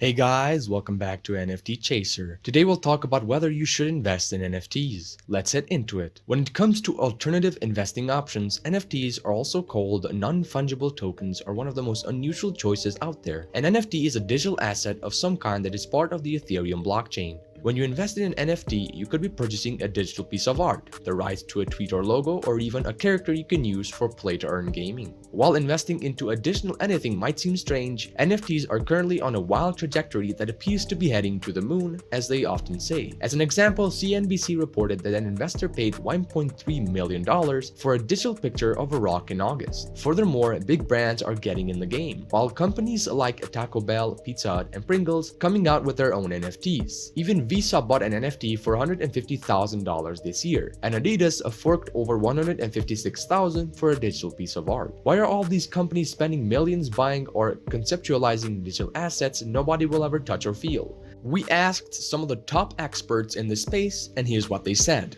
Hey guys, welcome back to NFT Chaser. Today we'll talk about whether you should invest in NFTs. Let's get into it. When it comes to alternative investing options, NFTs are also called non-fungible tokens, are one of the most unusual choices out there. An NFT is a digital asset of some kind that is part of the Ethereum blockchain. When you invest in an NFT, you could be purchasing a digital piece of art, the rights to a tweet or logo, or even a character you can use for play-to-earn gaming. While investing into additional anything might seem strange, NFTs are currently on a wild trajectory that appears to be heading to the moon, as they often say. As an example, CNBC reported that an investor paid $1.3 million for a digital picture of a rock in August. Furthermore, big brands are getting in the game, while companies like Taco Bell, Pizza Hut, and Pringles coming out with their own NFTs. Even Visa bought an NFT for $150,000 this year, and Adidas forked over $156,000 for a digital piece of art. Why are all these companies spending millions buying or conceptualizing digital assets nobody will ever touch or feel? We asked some of the top experts in this space, and here's what they said.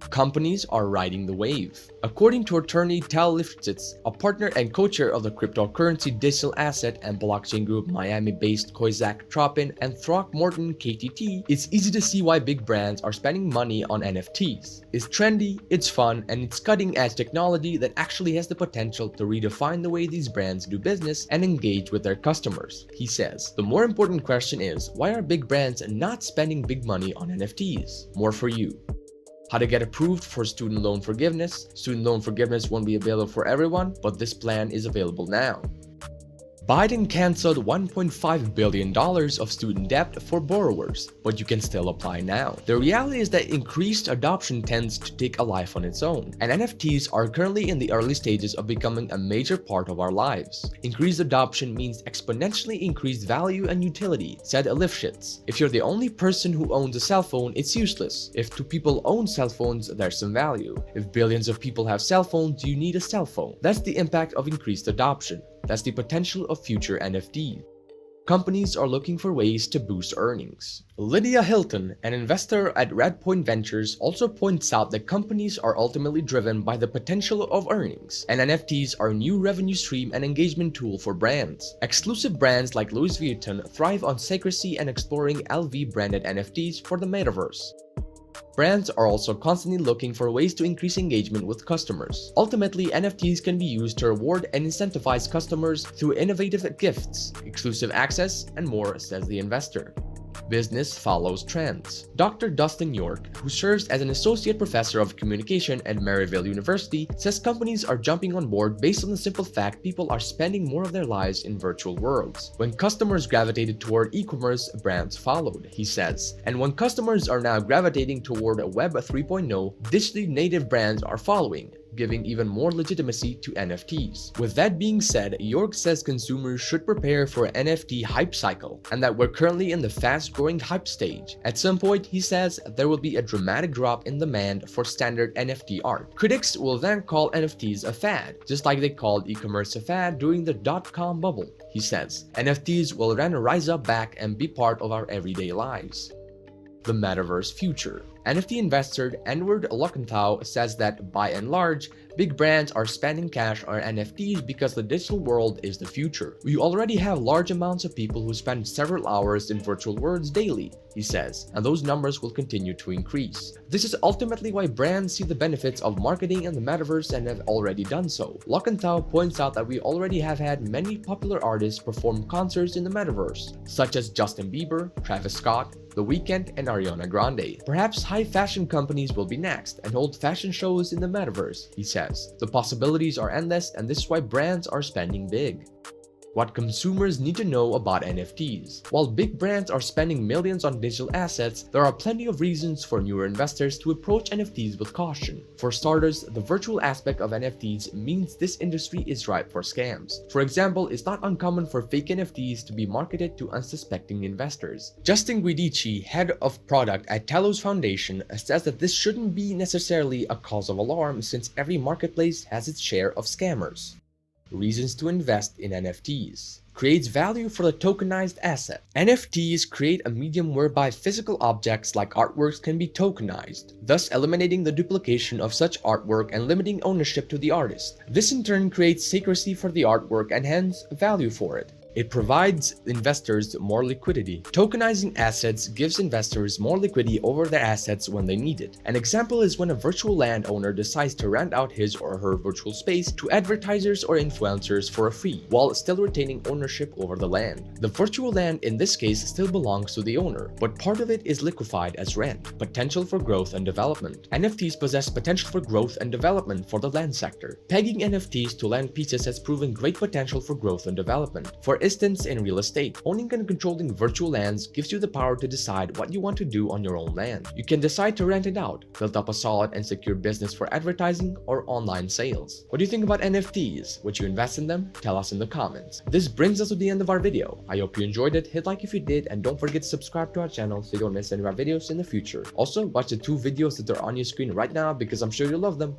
Companies are riding the wave. According to attorney Tal Lifshitz, a partner and co-chair of the cryptocurrency digital asset and blockchain group Miami-based Koizak Tropin and Throckmorton KTT, it's easy to see why big brands are spending money on NFTs. It's trendy, it's fun, and it's cutting-edge technology that actually has the potential to redefine the way these brands do business and engage with their customers, he says. The more important question is, why are big brands not spending big money on NFTs? More for you. How to get approved for student loan forgiveness. Student loan forgiveness won't be available for everyone, but this plan is available now. Biden canceled $1.5 billion of student debt for borrowers, but you can still apply now. The reality is that increased adoption tends to take a life on its own, and NFTs are currently in the early stages of becoming a major part of our lives. Increased adoption means exponentially increased value and utility, said Lifshitz. If you're the only person who owns a cell phone, it's useless. If 2 people own cell phones, there's some value. If billions of people have cell phones, you need a cell phone. That's the impact of increased adoption. That's the potential of future NFTs. Companies are looking for ways to boost earnings. Lydia Hilton, an investor at Redpoint Ventures, also points out that companies are ultimately driven by the potential of earnings, and NFTs are a new revenue stream and engagement tool for brands. Exclusive brands like Louis Vuitton thrive on secrecy and exploring LV-branded NFTs for the Metaverse. Brands are also constantly looking for ways to increase engagement with customers. Ultimately, NFTs can be used to reward and incentivize customers through innovative gifts, exclusive access, and more, says the investor. Business follows trends. Dr. Dustin York, who serves as an associate professor of communication at Maryville University, says companies are jumping on board based on the simple fact people are spending more of their lives in virtual worlds. When customers gravitated toward e-commerce, brands followed, he says. And when customers are now gravitating toward Web 3.0, digitally native brands are following, giving even more legitimacy to NFTs. With that being said, York says consumers should prepare for an NFT hype cycle, and that we're currently in the fast-growing hype stage. At some point, he says, there will be a dramatic drop in demand for standard NFT art. Critics will then call NFTs a fad, just like they called e-commerce a fad during the dot-com bubble, he says. NFTs will then rise up back and be part of our everyday lives. The Metaverse future. NFT investor Edward Lockentau says that, by and large, big brands are spending cash on NFTs because the digital world is the future. We already have large amounts of people who spend several hours in virtual worlds daily, he says, and those numbers will continue to increase. This is ultimately why brands see the benefits of marketing in the Metaverse and have already done so. Lockentau points out that we already have had many popular artists perform concerts in the Metaverse, such as Justin Bieber, Travis Scott, The Weeknd, and Ariana Grande. Perhaps high fashion companies will be next and hold fashion shows in the Metaverse, he says. The possibilities are endless, and this is why brands are spending big. What consumers need to know about NFTs. While big brands are spending millions on digital assets, there are plenty of reasons for newer investors to approach NFTs with caution. For starters, the virtual aspect of NFTs means this industry is ripe for scams. For example, it's not uncommon for fake NFTs to be marketed to unsuspecting investors. Justin Guidici, head of product at Talos Foundation, says that this shouldn't be necessarily a cause of alarm since every marketplace has its share of scammers. Reasons to invest in NFTs. Creates value for the tokenized asset. NFTs create a medium whereby physical objects like artworks can be tokenized, thus eliminating the duplication of such artwork and limiting ownership to the artist. This in turn creates secrecy for the artwork and hence value for it. It provides investors more liquidity. Tokenizing assets gives investors more liquidity over their assets when they need it. An example is when a virtual landowner decides to rent out his or her virtual space to advertisers or influencers for a fee, while still retaining ownership over the land. The virtual land in this case still belongs to the owner, but part of it is liquefied as rent. Potential for growth and development. NFTs possess potential for growth and development for the land sector. Pegging NFTs to land pieces has proven great potential for growth and development. For instance, in real estate, owning and controlling virtual lands gives you the power to decide what you want to do on your own land. You can decide to rent it out, build up a solid and secure business for advertising or online sales. What do you think about NFTs? Would you invest in them? Tell us in the comments. This brings us to the end of our video. I hope you enjoyed it. Hit like if you did, and don't forget to subscribe to our channel so you don't miss any of our videos in the future. Also, watch the 2 videos that are on your screen right now because I'm sure you'll love them.